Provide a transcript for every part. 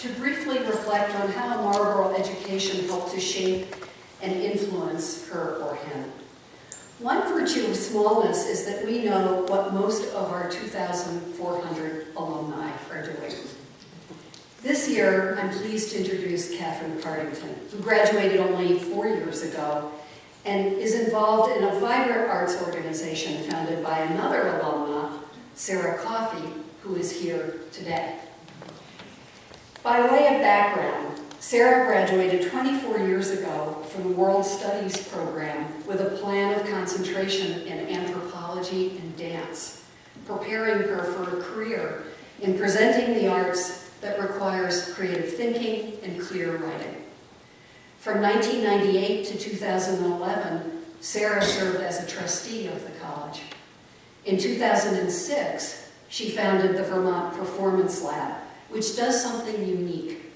to briefly reflect on how Marlboro education helped to shape and influence her or him. One virtue of smallness is that we know what most of our 2,400 alumni are doing. This year, I'm pleased to introduce Katherine Partington, who graduated only 4 years ago and is involved in a vibrant arts organization founded by another alumna, Sarah Coffey, who is here today. By way of background, Sarah graduated 24 years ago from the World Studies program with a plan of concentration in anthropology and dance, preparing her for a career in presenting the arts that requires creative thinking and clear writing. From 1998 to 2011, Sarah served as a trustee of the college. In 2006, she founded the Vermont Performance Lab, which does something unique,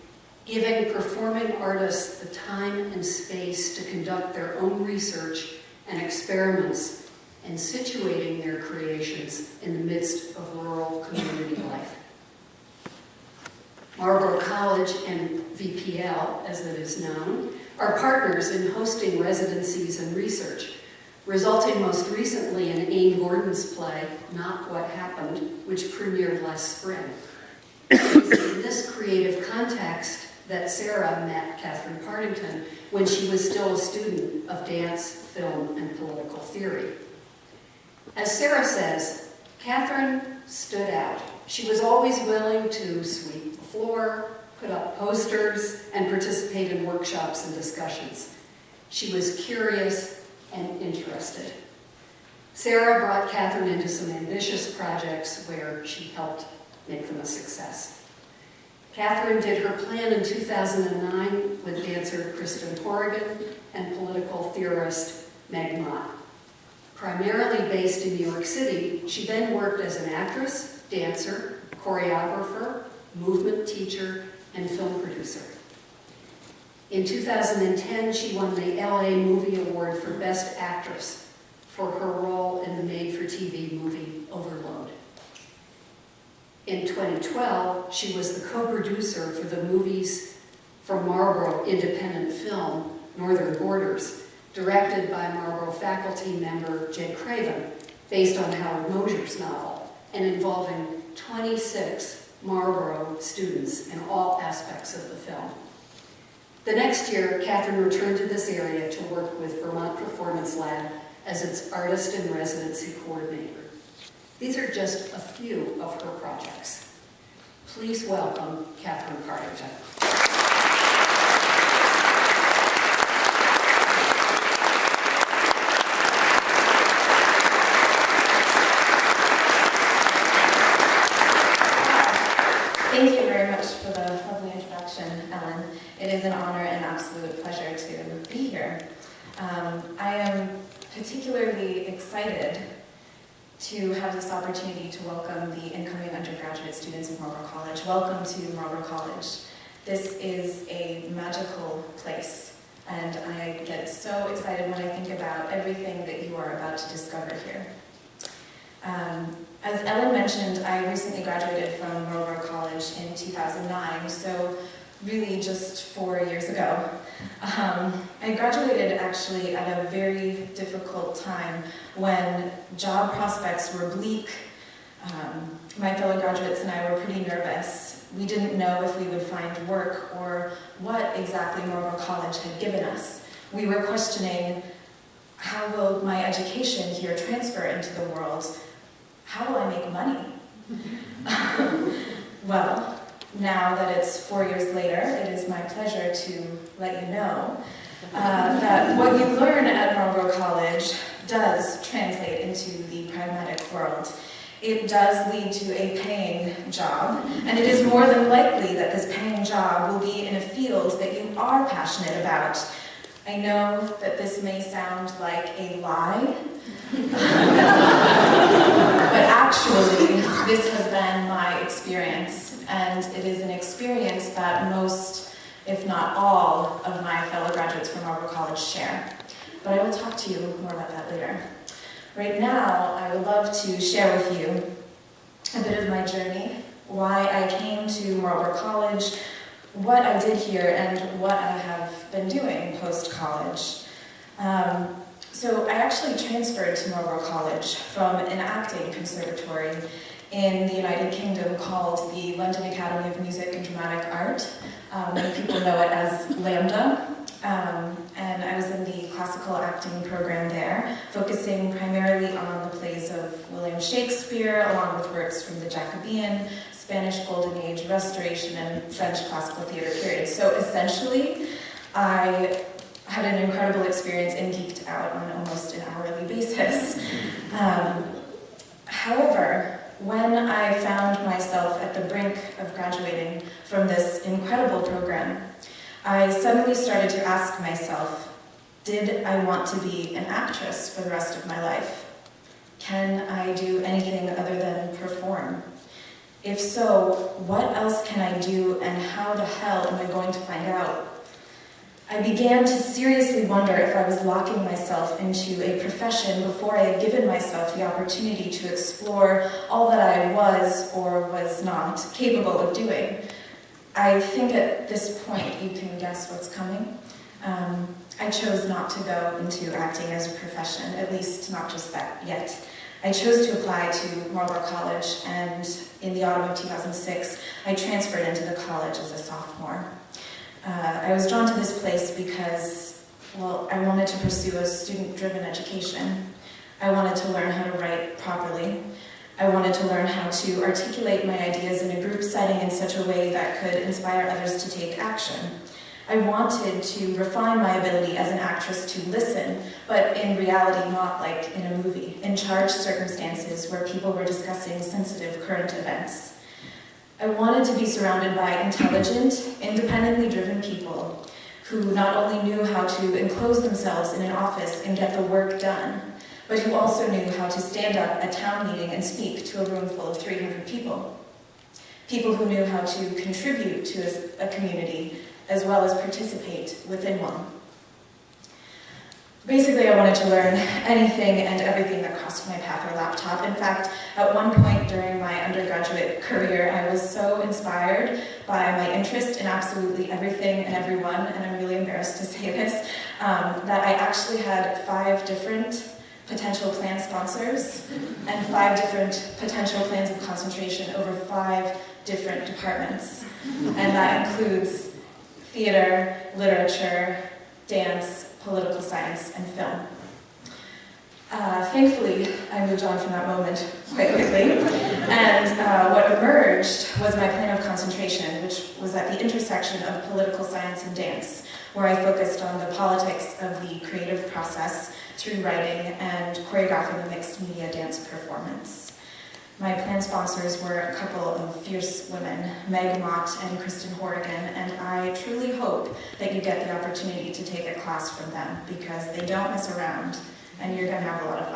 giving performing artists the time and space to conduct their own research and experiments and situating their creations in the midst of rural community life. Marlboro College and VPL, as it is known, are partners in hosting residencies and research, resulting most recently in Aime Gordon's play, Not What Happened, which premiered last spring. It is in this creative context that Sarah met Katherine Partington when she was still a student of dance, film, and political theory. As Sarah says, Katherine stood out. She was always willing to sweep the floor, put up posters, and participate in workshops and discussions. She was curious and interested. Sarah brought Katherine into some ambitious projects where she helped make them a success. Katherine did her plan in 2009 with dancer Kristen Corrigan and political theorist Meg Mott. Primarily based in New York City, she then worked as an actress, dancer, choreographer, movement teacher, and film producer. In 2010, she won the LA Movie Award for Best Actress for her role in the made-for-TV movie Overload. In 2012, she was the co-producer for the movies from Marlboro independent film, Northern Borders, directed by Marlboro faculty member Jed Craven, based on Howard Mosier's novel, and involving 26 Marlboro students in all aspects of the film. The next year, Katherine returned to this area to work with Vermont Performance Lab as its artist in residency coordinator. These are just a few of her projects. Please welcome Katherine Partington. Thank you very much for the lovely introduction, Ellen. It is an honor and absolute pleasure to be here. I am particularly excited to have this opportunity to welcome the incoming undergraduate students of Marlboro College. Welcome to Marlboro College. This is a magical place, and I get so excited when I think about everything that you are about to discover here. As Ellen mentioned, I recently graduated from Marlboro College in 2009, so really just 4 years ago. I graduated actually at a very difficult time when job prospects were bleak. My fellow graduates and I were pretty nervous. We didn't know if we would find work or what exactly Marlboro College had given us. We were questioning, how will my education here transfer into the world? How will I make money? Well, now that it's 4 years later, it is my pleasure to let you know that what you learn at Marlboro College does translate into the pragmatic world. It does lead to a paying job, and it is more than likely that this paying job will be in a field that you are passionate about. I know that this may sound like a lie, but actually, this has been my experience, and it is an experience that most, if not all, of my fellow graduates from Marlboro College share. But I will talk to you more about that later. Right now, I would love to share with you a bit of my journey, why I came to Marlboro College, what I did here and what I have been doing post-college. So I actually transferred to Marlboro College from an acting conservatory in the United Kingdom called the London Academy of Music and Dramatic Art. Many people know it as LAMDA. And I was in the classical acting program there, focusing primarily on the plays of William Shakespeare, along with works from the Jacobean, Spanish Golden Age, Restoration, and French classical theater period. So essentially, I had an incredible experience and geeked out on almost an hourly basis. However, when I found myself at the brink of graduating from this incredible program, I suddenly started to ask myself, did I want to be an actress for the rest of my life? Can I do anything other than perform? If so, what else can I do, and how the hell am I going to find out? I began to seriously wonder if I was locking myself into a profession before I had given myself the opportunity to explore all that I was or was not capable of doing. I think at this point you can guess what's coming. I chose not to go into acting as a profession, at least not just that yet. I chose to apply to Marlboro College, and in the autumn of 2006, I transferred into the college as a sophomore. I was drawn to this place because, well, I wanted to pursue a student-driven education. I wanted to learn how to write properly. I wanted to learn how to articulate my ideas in a group setting in such a way that could inspire others to take action. I wanted to refine my ability as an actress to listen, but in reality not like in a movie, in charged circumstances where people were discussing sensitive current events. I wanted to be surrounded by intelligent, independently driven people who not only knew how to enclose themselves in an office and get the work done, but who also knew how to stand up at town meeting and speak to a room full of 300 people. People who knew how to contribute to a community as well as participate within one. Basically, I wanted to learn anything and everything that crossed my path or laptop. In fact, at one point during my undergraduate career, I was so inspired by my interest in absolutely everything and everyone, and I'm really embarrassed to say this, that I actually had 5 different potential plan sponsors and 5 different potential plans of concentration over 5 different departments. And that includes theater, literature, dance, political science, and film. Thankfully, I moved on from that moment quite quickly, and what emerged was my plan of concentration, which was at the intersection of political science and dance, where I focused on the politics of the creative process through writing and choreographing a mixed media dance performance. My plan sponsors were a couple of fierce women, Meg Mott and Kristen Horrigan, and I truly hope that you get the opportunity to take a class from them because they don't mess around and you're going to have a lot of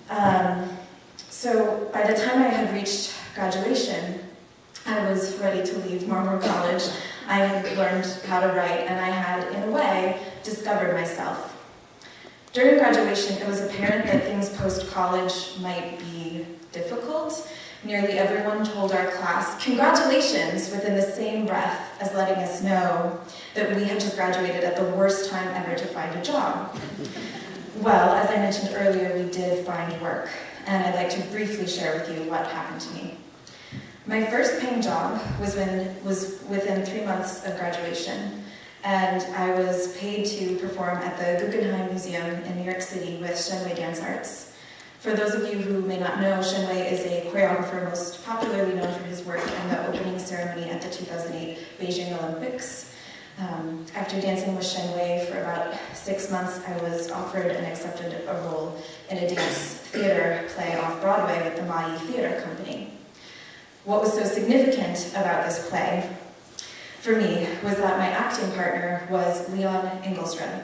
fun. So by the time I had reached graduation, I was ready to leave Marlboro College. I had learned how to write and I had, in a way, discovered myself. During graduation, it was apparent that things post-college might be difficult. Nearly everyone told our class, "Congratulations," within the same breath as letting us know that we had just graduated at the worst time ever to find a job. Well, as I mentioned earlier, we did find work, and I'd like to briefly share with you what happened to me. My first paying job was within 3 months of graduation, and I was paid to perform at the Guggenheim Museum in New York City with Shenway Dance Arts. For those of you who may not know, Shenway is a choreographer most popularly known for his work in the opening ceremony at the 2008 Beijing Olympics. After dancing with Shenway for about 6 months, I was offered and accepted a role in a dance theater play off-Broadway with the Mayi Theater Company. What was so significant about this play for me was that my acting partner was Leon Inglesrud,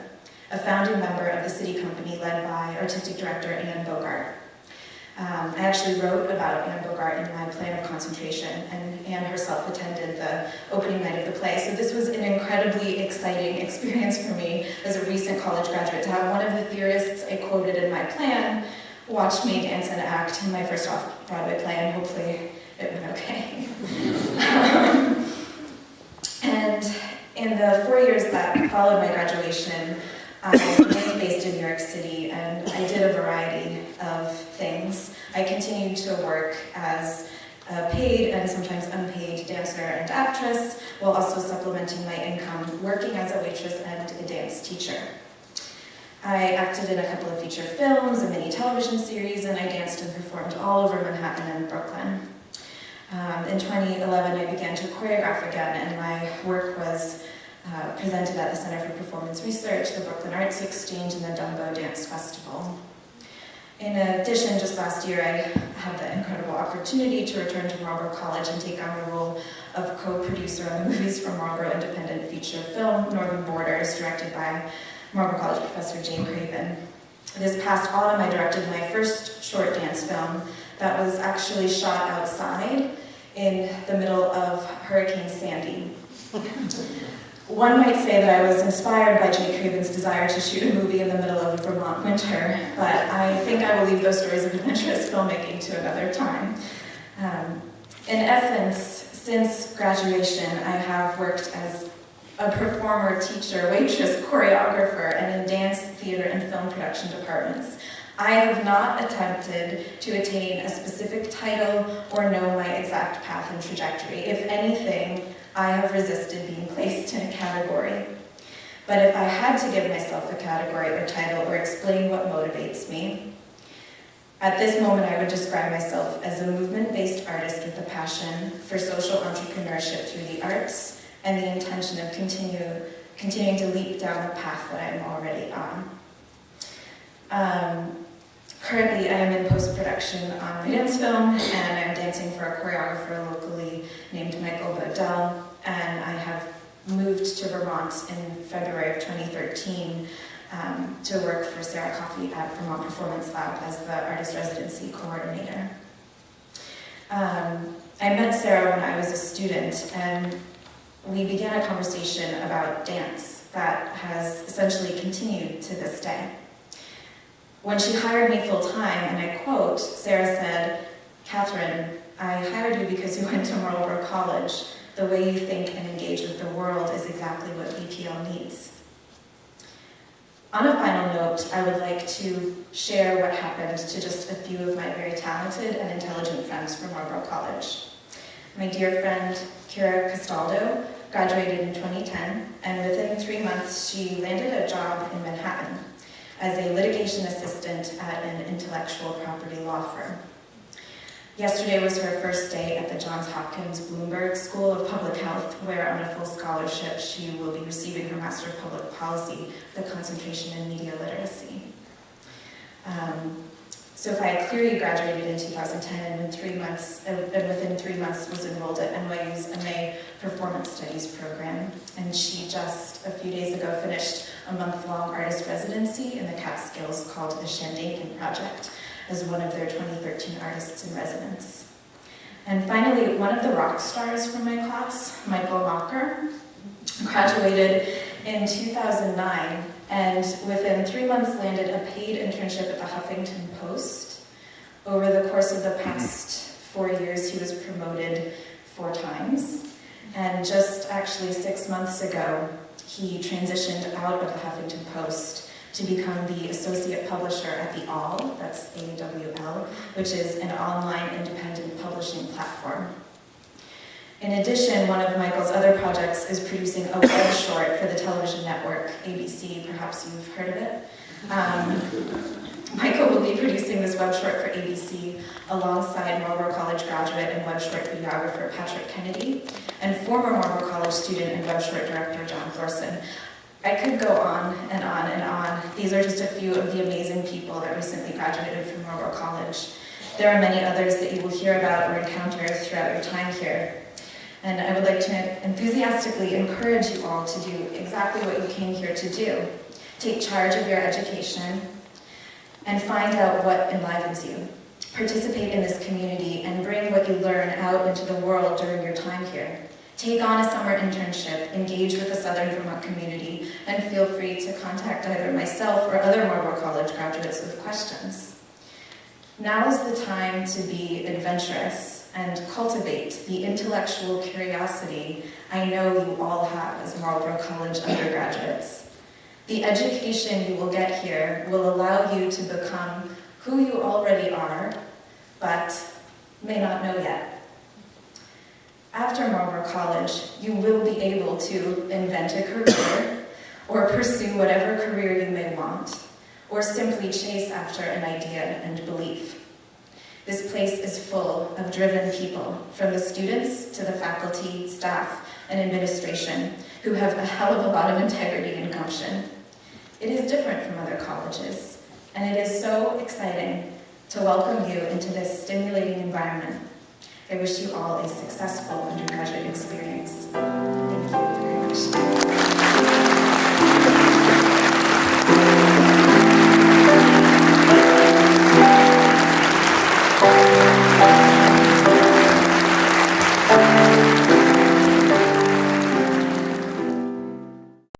a founding member of the City Company led by artistic director Anne Bogart. I actually wrote about Anne Bogart in my plan of concentration, and Anne herself attended the opening night of the play. So this was an incredibly exciting experience for me as a recent college graduate to have one of the theorists I quoted in my plan watch me dance and act in my first off-Broadway play, and hopefully it went okay. In the 4 years that followed my graduation, I was based in New York City, and I did a variety of things. I continued to work as a paid and sometimes unpaid dancer and actress, while also supplementing my income working as a waitress and a dance teacher. I acted in a couple of feature films, a mini television series, and I danced and performed all over Manhattan and Brooklyn. In 2011, I began to choreograph again, and my work was presented at the Center for Performance Research, the Brooklyn Arts Exchange, and the Dumbo Dance Festival. In addition, just last year, I had the incredible opportunity to return to Marlboro College and take on the role of co-producer on the movies from Marlboro independent feature film, Northern Borders, directed by Marlboro College professor Jane Craven. This past autumn, I directed my first short dance film that was actually shot outside in the middle of Hurricane Sandy. One might say that I was inspired by Jane Craven's desire to shoot a movie in the middle of a Vermont winter, but I think I will leave those stories of adventurous filmmaking to another time. In essence, since graduation, I have worked as a performer, teacher, waitress, choreographer, and in dance, theater, and film production departments. I have not attempted to attain a specific title or know my exact path and trajectory. If anything, I have resisted being placed in a category. But if I had to give myself a category or title or explain what motivates me, at this moment I would describe myself as a movement-based artist with a passion for social entrepreneurship through the arts and the intention of continuing to leap down the path that I'm already on. Currently, I am in post-production on my dance film, and I'm dancing for a choreographer locally named Michael Bodell, and I have moved to Vermont in February of 2013 to work for Sarah Coffey at Vermont Performance Lab as the artist residency coordinator. I met Sarah when I was a student, and we began a conversation about dance that has essentially continued to this day. When she hired me full-time, and I quote, Sarah said, "Katherine, I hired you because you went to Marlboro College. The way you think and engage with the world is exactly what BPL needs." On a final note, I would like to share what happened to just a few of my very talented and intelligent friends from Marlboro College. My dear friend, Kira Castaldo, graduated in 2010, and within 3 months, she landed a job in Manhattan as a litigation assistant at an intellectual property law firm. Yesterday was her first day at the Johns Hopkins Bloomberg School of Public Health, where on a full scholarship she will be receiving her Master of Public Policy with a concentration in media literacy. Sophia Cleary graduated in 2010 and within 3 months was enrolled at NYU's MA Performance Studies program. And she just a few days ago finished a month-long artist residency in the Catskills called the Shandaken Project as one of their 2013 artists in residence. And finally, one of the rock stars from my class, Michael Mocker, graduated in 2009 and within 3 months landed a paid internship at the Huffington Post. Over the course of the past 4 years, he was promoted 4 times. And just actually 6 months ago, he transitioned out of the Huffington Post to become the associate publisher at the AWL, that's AWL, which is an online independent publishing platform. In addition, one of Michael's other projects is producing a web short for the television network ABC. Perhaps you've heard of it. Michael will be producing this web short for ABC alongside Marlboro College graduate and web short videographer Patrick Kennedy and former Marlboro College student and web short director John Thorson. I could go on and on and on. These are just a few of the amazing people that recently graduated from Marlboro College. There are many others that you will hear about or encounter throughout your time here. And I would like to enthusiastically encourage you all to do exactly what you came here to do. Take charge of your education and find out what enlivens you. Participate in this community and bring what you learn out into the world during your time here. Take on a summer internship, engage with the Southern Vermont community, and feel free to contact either myself or other Marlboro College graduates with questions. Now is the time to be adventurous and cultivate the intellectual curiosity I know you all have as Marlboro College undergraduates. The education you will get here will allow you to become who you already are, but may not know yet. After Marlboro College, you will be able to invent a career or pursue whatever career you may want, or simply chase after an idea and belief. This place is full of driven people, from the students to the faculty, staff, and administration, who have a hell of a lot of integrity and gumption. It is different from other colleges, and it is so exciting to welcome you into this stimulating environment. I wish you all a successful undergraduate experience.